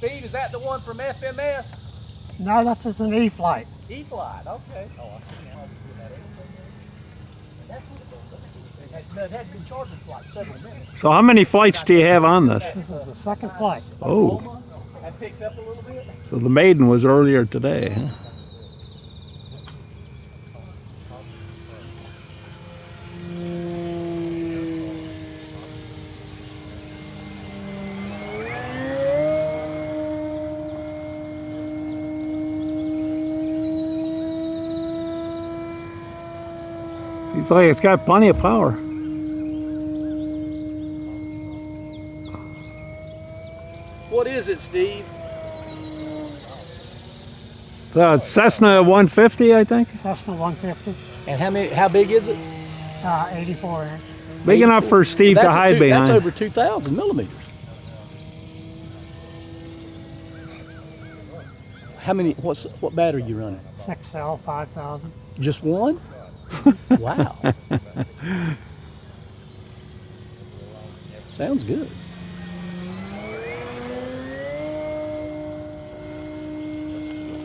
Steve, is that the one from FMS? No, that's just an E-flight. E-flight, okay. Oh, I see now. That's what it had been charging for like several minutes. So how many flights do you have on this? This is the second flight. Oh, Had picked up a little bit. so the maiden was earlier today, huh? Seems like it's got plenty of power. What is it, Steve? It's Cessna 150, I think. Cessna 150, And how big is it? 84 inch. Big enough for Steve to hide behind. That's over 2,000 millimeters. How many, what battery you running? 6L 5000. Just one? Wow. Sounds good.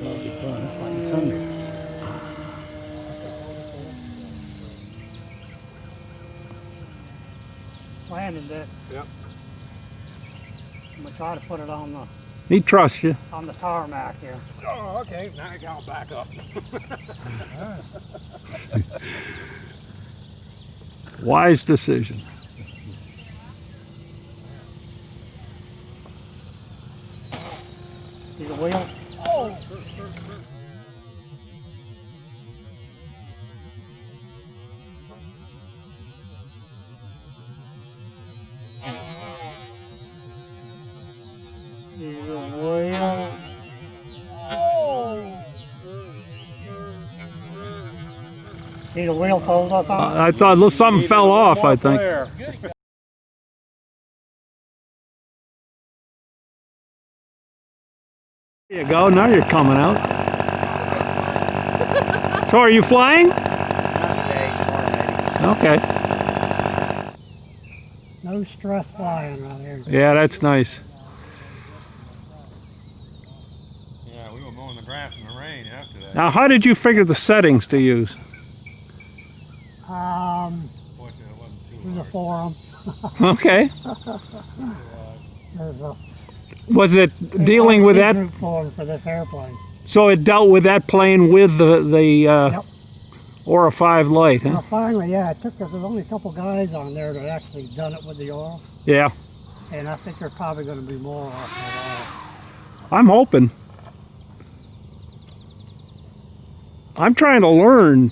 That'll be fun. It's like it's hungry. Landed it. Yep. I'm gonna try to put it on the He trusts you. tarmac here. Oh, okay. Now I got back up. Wise decision. See the wheel? Oh. See the wheel? See the wheel fold up on? I thought something fell off, I think. There There you go, now you're coming out. So are you flying? Okay. No stress flying right here. Yeah, that's nice. Yeah, we were mowing the grass in the rain after that. Now, how did you figure the settings to use? Fortunately, it wasn't too There's a hard. forum. Okay. There's a Was it dealing with that? group forum for this airplane. So it dealt with that plane with the Yep. Aura 5 light, Well, huh? finally, yeah, it took us. There's only a couple guys on there that actually done it with the Aura, Yeah, and I think there's probably going to be more off I'm hoping. I'm trying to learn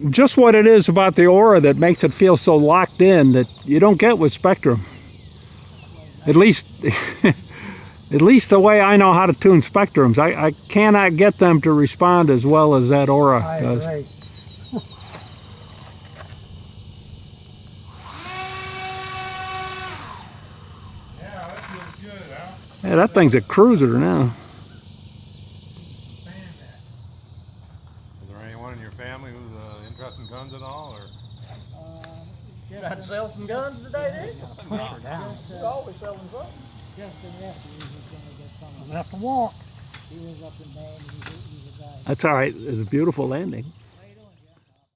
just what it is about the Aura that makes it feel so locked in that you don't get with Spectrum. At least, at least the way I know how to tune Spectrums. I cannot get them to respond as well as that Aura I does. agree. Yeah, that feels good, Al. Yeah, that thing's a cruiser now. Is there anyone in your family who's interested in guns at all, or? You got to sell some guns today, did you? Push her down. You're always selling something. I'm gonna have to walk. That's all right. It's a beautiful landing.